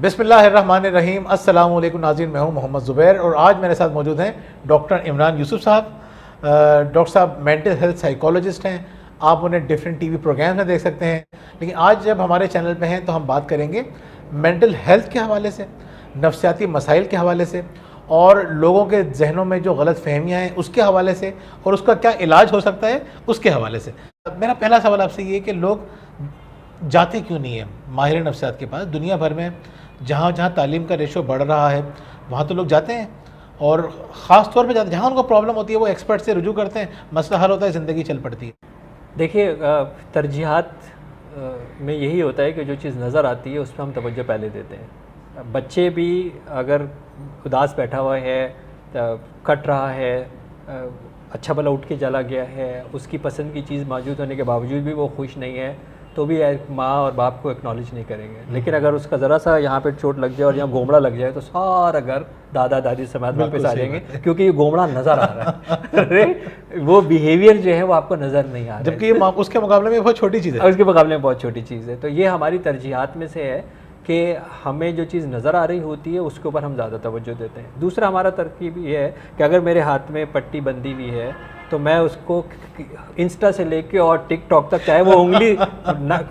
बिस्मिल्लाहिर्रहमानिर्रहीम। अस्सलाम वालेकुम नाज़रीन, मैं हूं मोहम्मद ज़ुबैर और आज मेरे साथ मौजूद हैं डॉक्टर इमरान यूसुफ साहब। डॉक्टर साहब मेंटल हेल्थ साइकोलॉजिस्ट हैं। आप उन्हें डिफरेंट टीवी प्रोग्राम्स में देख सकते हैं, लेकिन आज जब हमारे चैनल पे हैं तो हम बात करेंगे मेंटल हेल्थ के हवाले से, नफ्सियाती मसाइल के हवाले से और लोगों के जहनों में जो गलत फहमियाँ हैं उसके हवाले से और उसका क्या इलाज हो सकता है उसके हवाले से। मेरा पहला सवाल आपसे ये कि लोग जाते क्यों नहीं है माहिर नफ्सियात के पास? दुनिया भर में जहाँ जहाँ तालीम का रेशो बढ़ रहा है वहाँ तो लोग जाते हैं और ख़ास तौर पे जाते हैं जहाँ उनको प्रॉब्लम होती है, वो एक्सपर्ट से रुजू करते हैं, मसला हल होता है, ज़िंदगी चल पड़ती है। देखिए, तरजीहात में यही होता है कि जो चीज़ नज़र आती है उस पर हम तवज्जो पहले देते हैं। बच्चे भी अगर उदास बैठा हुआ है, कट रहा है, अच्छा भला उठ के चला गया है, उसकी पसंद की चीज़ मौजूद होने के बावजूद भी वो खुश नहीं है, तो भी माँ और बाप को एक्नॉलेज नहीं करेंगे। लेकिन अगर उसका ज़रा सा यहाँ पे चोट लग जाए और यहाँ गोमड़ा लग जाए तो सारा घर दादा दादी समेत वापस आ जाएंगे, क्योंकि ये गोमड़ा नज़र आ रहा है। अरे वो बिहेवियर जो है वो आपको नज़र नहीं आ रहा है, जबकि ये उसके मुकाबले में बहुत छोटी चीज़ है। उसके मुकाबले में बहुत छोटी चीज़ है। तो ये हमारी तरजीहात में से है कि हमें जो चीज़ नज़र आ रही होती है उसके ऊपर हम ज़्यादा तवज्जो देते हैं। दूसरा हमारा तरकीब ये है कि अगर मेरे हाथ में पट्टी बंधी हुई है तो मैं उसको इंस्टा से लेके और टिकटॉक तक, चाहे वो उंगली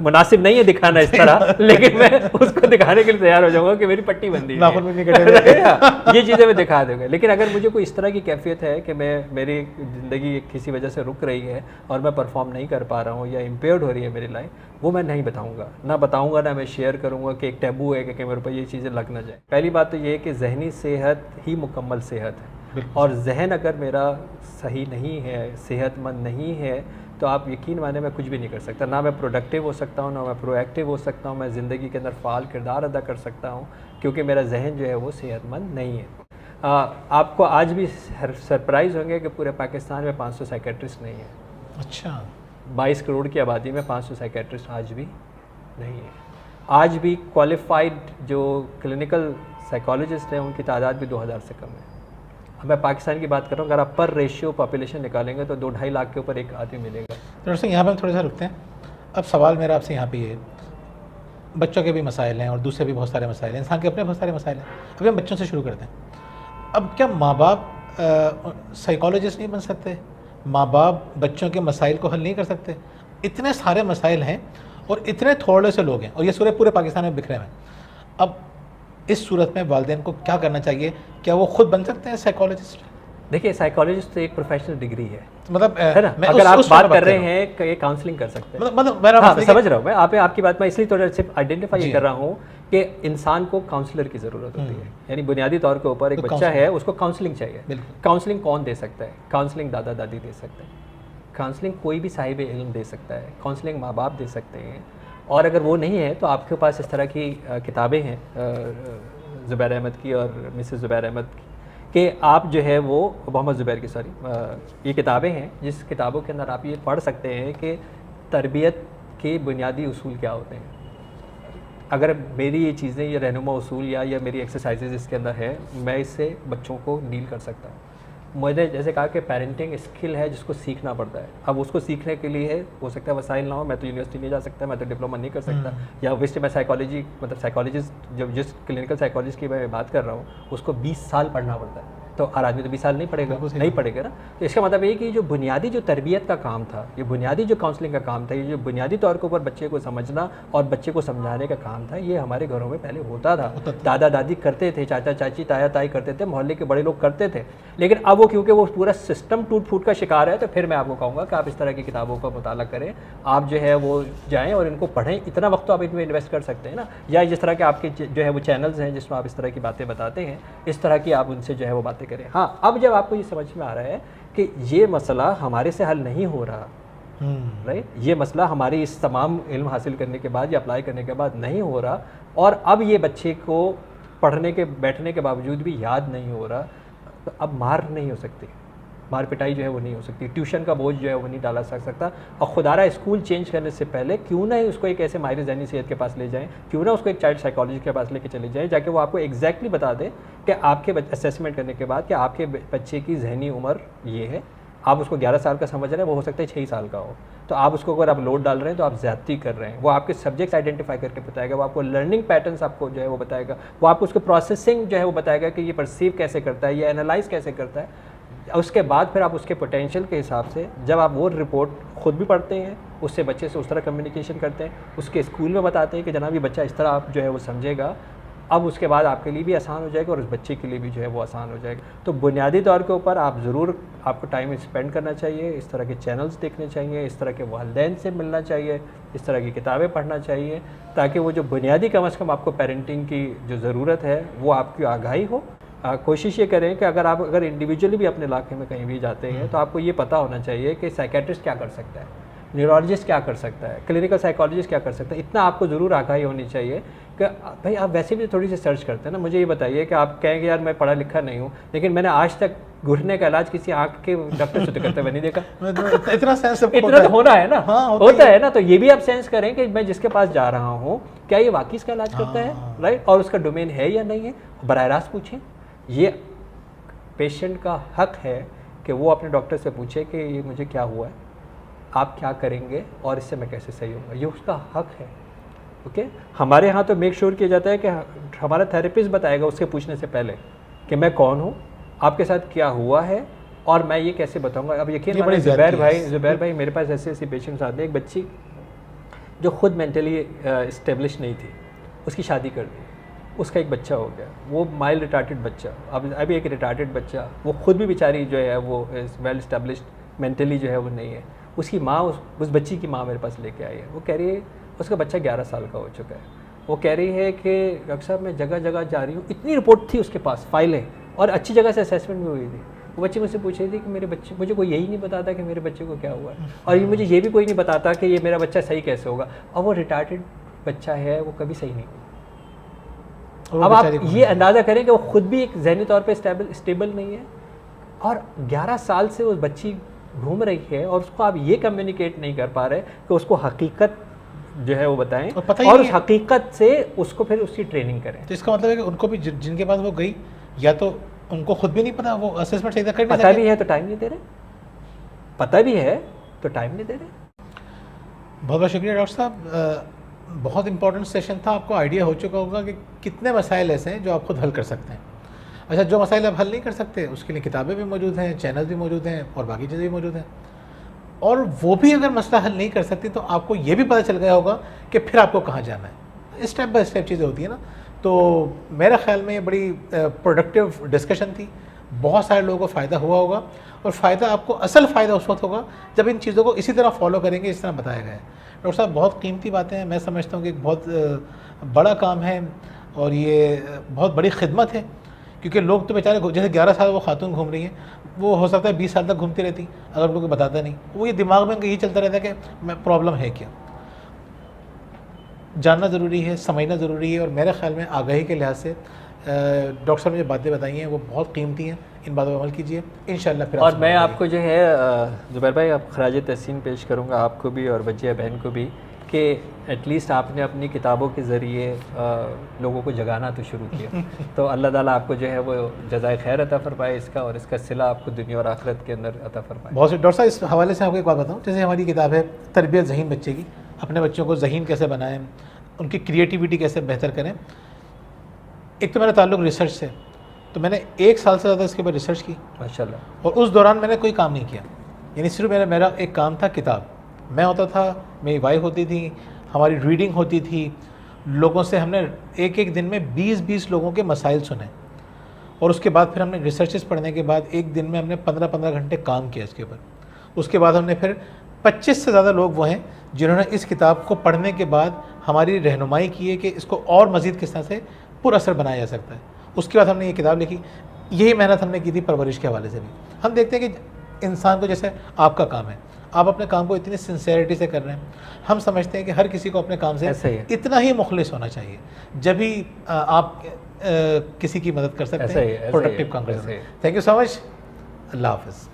मुनासिब नहीं है दिखाना इस तरह, लेकिन मैं उसको दिखाने के लिए तैयार हो जाऊंगा कि मेरी पट्टी बंदी है। ये चीज़ें मैं दिखा दूंगा। लेकिन अगर मुझे कोई इस तरह की कैफियत है कि मेरी ज़िंदगी किसी वजह से रुक रही है और मैं परफॉर्म नहीं कर पा रहा हूँ या इम्पेयर्ड हो रही है मेरी लाइफ, वो मैं नहीं बताऊँगा ना मैं शेयर करूँगा कि एक टैबू है कि मेरे ऊपर ये चीज़ें लग ना जाए। पहली बात तो ये है कि जहनी सेहत ही मुकम्मल सेहत है, और जहन अगर मेरा सही नहीं है, सेहतमंद नहीं है, तो आप यकीन माने मैं कुछ भी नहीं कर सकता। ना मैं प्रोडक्टिव हो सकता हूँ, ना मैं प्रोएक्टिव हो सकता हूँ, मैं ज़िंदगी के अंदर फ़ाल किरदार अदा कर सकता हूँ, क्योंकि मेरा जहन जो है वो सेहतमंद नहीं है। आपको आज भी सरप्राइज़ होंगे कि पूरे पाकिस्तान में 500 साइकेट्रिस्ट नहीं है। अच्छा, 22 करोड़ की आबादी में 500 साइकेट्रिस्ट आज भी नहीं है। आज भी क्वालिफाइड जो क्लिनिकल साइकोलॉजिस्ट हैं उनकी तादाद भी 2000 से कम है। मैं पाकिस्तान की बात कर रहा हूँ, अगर आप पर रेशियो पॉपुलेशन निकालेंगे तो 2-2.5 लाख के ऊपर एक आदमी मिलेगा। तो दोस्तों यहाँ पर हम थोड़ा सा रुकते हैं। अब सवाल मेरा आपसे यहाँ पे ये, बच्चों के भी मसाइल हैं और दूसरे भी बहुत सारे मसाइल हैं, इंसान के अपने बहुत सारे मसाइल हैं। अभी हम बच्चों से शुरू करते हैं। अब क्या माँ बाप साइकोलॉजिस्ट नहीं बन सकते? माँ बाप बच्चों के मसाइल को हल नहीं कर सकते? इतने सारे मसाइल हैं और इतने थोड़े से लोग हैं और ये पूरे पाकिस्तान में बिखरे हुए हैं। अब इस सूरत में वालिदैन को क्या करना चाहिए? क्या वो खुद बन सकते हैं साइकोलॉजिस्ट? देखिए, साइकोलॉजिस्ट तो एक प्रोफेशनल डिग्री है, मतलब है ना? अगर आप बात कर रहे हैं कि ये काउंसलिंग कर सकते हैं, मतलब समझ रहा हूँ मैं आपकी बात। मैं इसलिए थोड़ा सिर्फ आइडेंटिफाई कर रहा हूँ कि इंसान को काउंसलर की ज़रूरत होती है। यानी बुनियादी तौर के ऊपर एक बच्चा है, उसको काउंसलिंग चाहिए। काउंसलिंग कौन दे सकता है? काउंसलिंग दादा दादी दे सकते हैं, काउंसलिंग कोई भी साहिब इल्म दे सकता है, काउंसलिंग माँ बाप दे सकते हैं। और अगर वो नहीं है तो आपके पास इस तरह की किताबें हैं ज़ुबैर अहमद की और मिसेस ज़ुबैर अहमद की, कि आप जो है वो मोहम्मद ज़ुबैर की, सॉरी, ये किताबें हैं जिस किताबों के अंदर आप ये पढ़ सकते हैं कि तरबियत के बुनियादी उसूल क्या होते हैं। अगर मेरी ये चीज़ें, ये रहनुमा उसूल या मेरी एक्सरसाइजेज इसके अंदर है, मैं इससे बच्चों को डील कर सकता हूँ। मैंने जैसे कहा कि पेरेंटिंग स्किल है जिसको सीखना पड़ता है। अब उसको सीखने के लिए हो सकता है वसाइल ना हो, मैं तो यूनिवर्सिटी नहीं जा सकता, मैं तो डिप्लोमा नहीं कर सकता, या वैसे मैं साइकोलॉजी, मतलब साइकोलॉजिस्ट, जब जिस क्लिनिकल साइकोलॉजिस्ट की मैं बात कर रहा हूँ उसको 20 साल पढ़ना पड़ता है। तो हर आदमी तो 20 साल नहीं पढ़ेगा ना। तो इसका मतलब ये कि जो बुनियादी जो तरबियत का काम था, ये बुनियादी जो काउंसलिंग का काम था, ये जो बुनियादी तौर के ऊपर बच्चे को समझना और बच्चे को समझाने का काम था, ये हमारे घरों में पहले होता था। दादा दादी करते थे, चाचा चाची ताया ताई करते थे, मोहल्ले के बड़े लोग करते थे। लेकिन अब वो क्योंकि वो पूरा सिस्टम टूट फूट का शिकार है, तो फिर मैं आपको कहूँगा कि आप इस तरह की किताबों का मुताला करें, आप जो है वो जाएँ और इनको पढ़ें। इतना वक्त तो आप इनमें इन्वेस्ट कर सकते हैं ना, या जिस तरह के आपके जो है वो चैनल्स हैं जिसमें आप इस तरह की बातें बताते हैं, इस तरह की आप उनसे जो है वो बातें करें। हाँ, अब जब आपको ये समझ में आ रहा है कि ये मसला हमारे से हल नहीं हो रहा, राइट, ये मसला हमारी इस तमाम इल्म हासिल करने के बाद या अप्लाई करने के बाद नहीं हो रहा, और अब ये बच्चे को पढ़ने के बैठने के बावजूद भी याद नहीं हो रहा, तो अब मार नहीं हो सकती, मार पिटाई जो है वो नहीं हो सकती, ट्यूशन का बोझ जो है वो नहीं डाला सकता। और खुदारा स्कूल चेंज करने से पहले क्यों ना उसको एक ऐसे माहिर ज़हनी सेहत के पास ले जाएं, क्यों ना उसको एक चाइल्ड साइकोलॉजी के पास लेके चले जाएं, जाके वो आपको एग्जैक्टली बता दे कि आपके असेसमेंट करने के बाद कि आपके बच्चे की जहनी उम्र ये है, आप उसको 11 साल का समझ रहे हैं, वो हो सकता है 6 साल का हो। तो आप उसको अगर आप लोड डाल रहे हैं तो आप ज़्यादती कर रहे हैं। वो आपके सब्जेक्ट्स आइडेंटिफाई करके बताएगा, वो आपको लर्निंग पैटर्न्स आपको जो है वो बताएगा, वो आपको उसको प्रोसेसिंग जो है वो बताएगा कि ये परसीव कैसे करता है, ये एनालाइज कैसे करता है। उसके बाद फिर आप उसके पोटेंशियल के हिसाब से जब आप वो रिपोर्ट खुद भी पढ़ते हैं, उससे बच्चे से उस तरह कम्युनिकेशन करते हैं, उसके स्कूल में बताते हैं कि जनाब ये बच्चा इस तरह आप जो है वो समझेगा, अब उसके बाद आपके लिए भी आसान हो जाएगा और उस बच्चे के लिए भी जो है वो आसान हो जाएगा। तो बुनियादी तौर के ऊपर आप ज़रूर आपको टाइम स्पेंड करना चाहिए, इस तरह के चैनल्स देखने चाहिए, इस तरह के वालिदैन से मिलना चाहिए, इस तरह की किताबें पढ़ना चाहिए, ताकि वो जो बुनियादी कम अज़ कम आपको पेरेंटिंग की जो ज़रूरत है वो आपकी आगाही हो। कोशिश ये करें कि अगर इंडिविजुअली भी अपने इलाके में कहीं भी जाते हैं तो आपको ये पता होना चाहिए कि साइकेट्रिस्ट क्या कर सकता है, न्यूरोलॉजिस्ट क्या कर सकता है, क्लिनिकल साइकोलॉजिस्ट क्या कर सकता है। इतना आपको ज़रूर आगाही होनी चाहिए कि भाई आप वैसे भी थोड़ी सी सर्च करते हैं ना। मुझे ये बताइए कि आप कहेंगे यार मैं पढ़ा लिखा नहीं हूँ, लेकिन मैंने आज तक घुटने का इलाज किसी आँख के डॉक्टर से करते हुए नहीं देखा। इतना सेंस इतना तो होना है ना। हाँ, होता है ना। तो ये भी आप सेंस करें कि मैं जिसके पास जा रहा हूँ क्या ये वाकई इसका इलाज करता है, राइट, और उसका डोमेन है या नहीं है, बराह रास्त पूछें। ये पेशेंट का हक है कि वो अपने डॉक्टर से पूछे कि ये मुझे क्या हुआ है, आप क्या करेंगे और इससे मैं कैसे सही होऊंगा, ये उसका हक है। ओके, हमारे यहाँ तो मेक श्योर किया जाता है कि हमारा थेरेपिस्ट बताएगा उसके पूछने से पहले कि मैं कौन हूँ, आपके साथ क्या हुआ है और मैं ये कैसे बताऊँगा। अब यकीन मानिए ज़ुबैर भाई मेरे पास ऐसे ऐसे पेशेंट्स आते हैं। एक बच्ची जो खुद मेंटली इस्टेब्लिश नहीं थी, उसकी शादी कर दी, उसका एक बच्चा हो गया, वो माइल्ड रिटार्टेड बच्चा, अब अभी एक रिटार्टेड बच्चा, वो खुद भी बेचारी जो है वो वेल इस्टेब्लिश्ड मेंटली जो है वो नहीं है। उसकी माँ उस बच्ची की माँ मेरे पास लेके आई है। वो कह रही है उसका बच्चा 11 साल का हो चुका है। वो कह रही है कि डॉक्टर साहब मैं जगह जगह जा रही हूँ, इतनी रिपोर्ट थी उसके पास, फाइलें, और अच्छी जगह से असेसमेंट भी हुई थी। वो बच्ची मुझसे पूछ रही थी कि मेरे बच्चे, मुझे कोई यही नहीं बताता कि मेरे बच्चे को क्या हुआ है, और ये मुझे ये भी कोई नहीं बताता कि ये मेरा बच्चा सही कैसे होगा। और वो रिटार्टेड बच्चा है, वो कभी सही नहीं हुआ। अब आप ये अंदाज़ा करें कि वो खुद भी एक ज़हनी तौर पे स्टेबल नहीं है, और 11 साल से उस बच्ची घूम रही है और उसको आप ये कम्युनिकेट नहीं कर पा रहे कि उसको हकीकत जो है वो बताएं, और उस हकीकत से उसको फिर उसकी ट्रेनिंग करें। तो इसका मतलब है कि उनको भी जिनके पास वो गई, या तो उनको खुद भी नहीं पता, वो असेसमेंट सही कर, पता भी है तो टाइम नहीं दे रहे, पता भी है तो टाइम नहीं दे रहे। बहुत बहुत शुक्रिया डॉक्टर साहब, बहुत इंपॉर्टेंट सेशन था। आपको आइडिया हो चुका होगा कि कितने मसाइल ऐसे हैं जो आप खुद हल कर सकते हैं। अच्छा, जो मसाइल आप हल नहीं कर सकते उसके लिए किताबें भी मौजूद हैं, चैनल भी मौजूद हैं और बाकी चीज़ें भी मौजूद हैं। और वो भी अगर मसला हल नहीं कर सकती तो आपको ये भी पता चल गया होगा कि फिर आपको कहाँ जाना है। स्टेप बाय स्टेप चीज़ें होती है ना। तो मेरे ख्याल में ये बड़ी प्रोडक्टिव डिस्कशन थी, बहुत सारे लोगों को फ़ायदा हुआ होगा, और फ़ायदा आपको असल फ़ायदा उस वक्त होगा जब इन चीज़ों को इसी तरह फॉलो करेंगे इस तरह बताया गया है। डॉक्टर साहब बहुत कीमती बातें हैं, मैं समझता हूँ कि एक बहुत बड़ा काम है और ये बहुत बड़ी खिदमत है, क्योंकि लोग तो बेचारे जैसे 11 साल वो खातून घूम रही हैं, वो हो सकता है 20 साल तक घूमती रहती अगर उनको कोई बताता नहीं। वो ये दिमाग में यही चलता रहता है कि मैं प्रॉब्लम है क्या। जानना ज़रूरी है, समझना ज़रूरी है, और मेरे ख्याल में आगाही के लिहाज से डॉक्टर साहब ने जो बातें बताई हैं वो बहुत कीमती हैं, इन बातों पर अमल कीजिए इंशाल्लाह। फिर और मैं आपको जो है ज़ुबैर भाई आप खराज तहसीन पेश करूँगा आपको भी और वजिया बहन को भी, कि एटलीस्ट आपने अपनी किताबों के ज़रिए लोगों को जगाना तो शुरू किया। तो अल्लाह ताला आपको जो है वो जज़ाए खैर अता फरमाए इसका, और इसका सिला आपको दुनिया और आखिरत के अंदर अता फरमाए। बहुत से डॉक्टर साहब इस हवाले से आपको एक बात बताऊँ, जैसे हमारी किताब है तरबियत ज़हीन बच्चे की, अपने बच्चों को ज़हीन कैसे बनाएं, उनकी क्रिएटिविटी कैसे बेहतर करें। एक तो मेरा ताल्लुक़ रिसर्च से, तो मैंने 1 साल से ज़्यादा इसके ऊपर रिसर्च की माशाल्लाह, और उस दौरान मैंने कोई काम नहीं किया, यानी सिर्फ मेरा एक काम था किताब। मैं होता था, मेरी वाइफ होती थी, हमारी रीडिंग होती थी, लोगों से हमने एक दिन में 20-20 लोगों के मसाइल सुने, और उसके बाद फिर हमने रिसर्चेस पढ़ने के बाद एक दिन में हमने 15-15 घंटे काम किया इसके ऊपर। उसके बाद हमने फिर 25 से ज़्यादा लोग वो हैं जिन्होंने इस किताब को पढ़ने के बाद हमारी रहनुमाई की है कि इसको और मज़ीद किस तरह से पुरअसर बनाया जा सकता है। उसके बाद हमने ये किताब लिखी। यही मेहनत हमने की थी परवरिश के हवाले से भी। हम देखते हैं कि इंसान को, जैसे आपका काम है, आप अपने काम को इतनी सिंसेरिटी से कर रहे हैं, हम समझते हैं कि हर किसी को अपने काम से इतना ही मुखलिस होना चाहिए, जब भी आप किसी की मदद कर सकते हैं, प्रोडक्टिव काम कर सकते हैं। थैंक यू सो मच, अल्लाह हाफ़िज़।